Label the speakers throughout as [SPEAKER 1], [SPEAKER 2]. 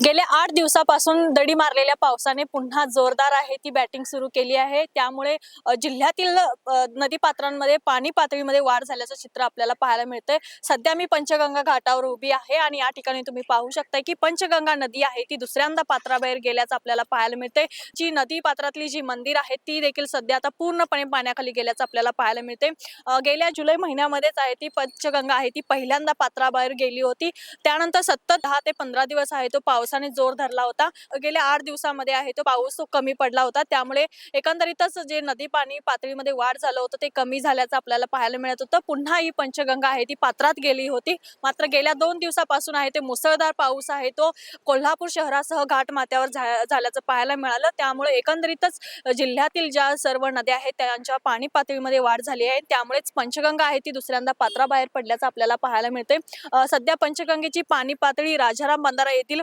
[SPEAKER 1] गेल्या 8 दिवसापासून दडी मारलेल्या पावसाने पुन्हा जोरदार आहे ती बॅटिंग सुरू केली आहे। त्यामुळे जिल्ह्यातील नदी पात्रांमध्ये पाणी पातळीमध्ये वाढ झाल्याचं चित्र आपल्याला पाहायला मिळतंय। सध्या मी पंचगंगा घाटावर उभी आहे आणि या ठिकाणी तुम्ही पाहू शकता की पंचगंगा नदी आहे ती दुसऱ्यांदा पात्राबाहेर गेल्याचं आपल्याला पाहायला मिळतंय। जी नदी पात्रातली जी मंदिर आहेत ती देखील सध्या आता पूर्णपणे पाण्याखाली गेल्याचं आपल्याला पाहायला मिळते। गेल्या जुलै महिन्यामध्येच आहे ती पंचगंगा आहे ती पहिल्यांदा पात्राबाहेर गेली होती। त्यानंतर सतत 10 ते 15 दिवस आहे तो पावसाने जोर धरला होता। गेल्या 8 दिवसामध्ये आहे तो पाऊस कमी पडला होता। त्यामुळे एकंदरीतच जे नदी पाणी पातळीमध्ये वाढ झालं होतं ते कमी झाल्याचं आपल्याला पाहायला मिळत होतं। पुन्हा ही पंचगंगा आहे ती पात्रात गेली होती। मात्र गेल्या 2 दिवसापासून आहे ते मुसळधार पाऊस आहे तो कोल्हापूर शहरासह घाटमाथ्यावर झाल्याचं पाहायला मिळालं। त्यामुळे एकंदरीतच जिल्ह्यातील ज्या सर्व नद्या आहेत त्यांच्या पाणी पातळीमध्ये वाढ झाली आहे। त्यामुळेच पंचगंगा आहे ती दुसऱ्यांदा पात्राबाहेर पडल्याचं आपल्याला पाहायला मिळते। सध्या पंचगंगेची पाणी पातळी राजाराम बंधारा येथील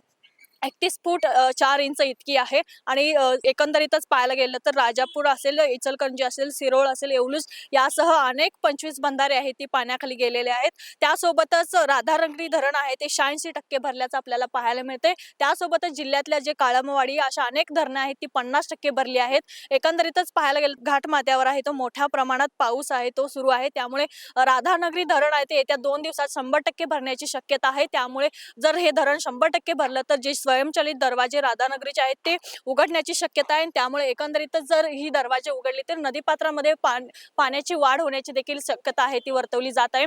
[SPEAKER 1] 31 फूट 4 इंच इतकी आहे आणि एकंदरीतच पाहायला गेलं तर राजापूर असेल, इचलकरंजी असेल, सिरोळ असेल, येवलूस यासह अनेक 25 बंधारे आहेत ती पाण्याखाली गेलेले आहेत। त्यासोबतच राधारंगरी धरण आहे ते 86% भरल्याचं आपल्याला पाहायला मिळते। त्यासोबतच जिल्ह्यातल्या जे काळमवाडी अशा अनेक धरणे आहेत ती 50% भरली आहेत। एकंदरीतच पाहायला गेलं घाटमाथ्यावर आहे तो मोठ्या प्रमाणात पाऊस आहे तो सुरू आहे। त्यामुळे राधानगरी धरण आहे ते येत्या 2 दिवसात 100% भरण्याची शक्यता आहे। त्यामुळे जर हे धरण 100% भरलं तर जे स्वयंचलित दरवाजे राधानगरीचे आहेत ते उघडण्याची शक्यता आहे। त्यामुळे एकंदरीतच जर ही दरवाजे उघडली तर नदीपात्रामध्ये पाण्याची वाढ होण्याची देखील शक्यता आहे ती वर्तवली जात आहे।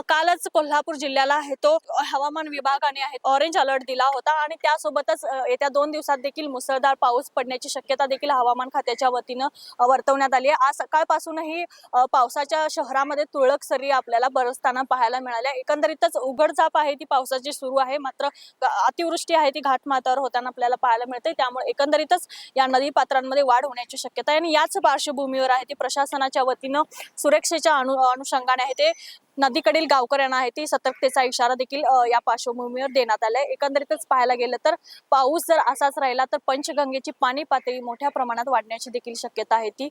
[SPEAKER 1] कालच कोल्हापूर जिल्ह्याला आहे तो हवामान विभागाने आहे ऑरेंज अलर्ट दिला होता आणि त्यासोबतच येत्या 2 दिवसात देखील मुसळधार पाऊस पडण्याची शक्यता देखील हवामान खात्याच्या वतीनं वर्तवण्यात आली आहे। आज सकाळपासूनही पावसाच्या शहरामध्ये तुरळक सरी आपल्याला बरसताना पाहायला मिळाल्या। एकंदरीतच उघडझाप आहे ती पावसाची सुरू आहे। मात्र अतिवृष्टी आहे ती घाटमाथ्यावर होताना आपल्याला पाहायला मिळते। त्यामुळे एकंदरीतच या नदी पात्रांमध्ये वाढ होण्याची शक्यता आहे आणि याच पार्श्वभूमीवर आहे ती प्रशासनाच्या वतीनं सुरक्षेच्या अनुषंगाने आहे ते नदीकडील गावकऱ्यांना आहे ती सतर्कतेचा इशारा देखील या पार्श्वभूमीवर देण्यात आलाय। एकंदरीतच पाहायला गेलं तर पाऊस जर असाच राहिला तर पंचगंगेची पाणी पातळी मोठ्या प्रमाणात वाढण्याची देखील शक्यता आहे ती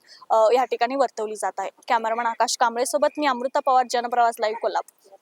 [SPEAKER 1] या ठिकाणी वर्तवली जात आहे। कॅमेरामन आकाश कांबळे सोबत मी अमृता पवार, जनप्रवास लाईव्ह, कोल्हापूर।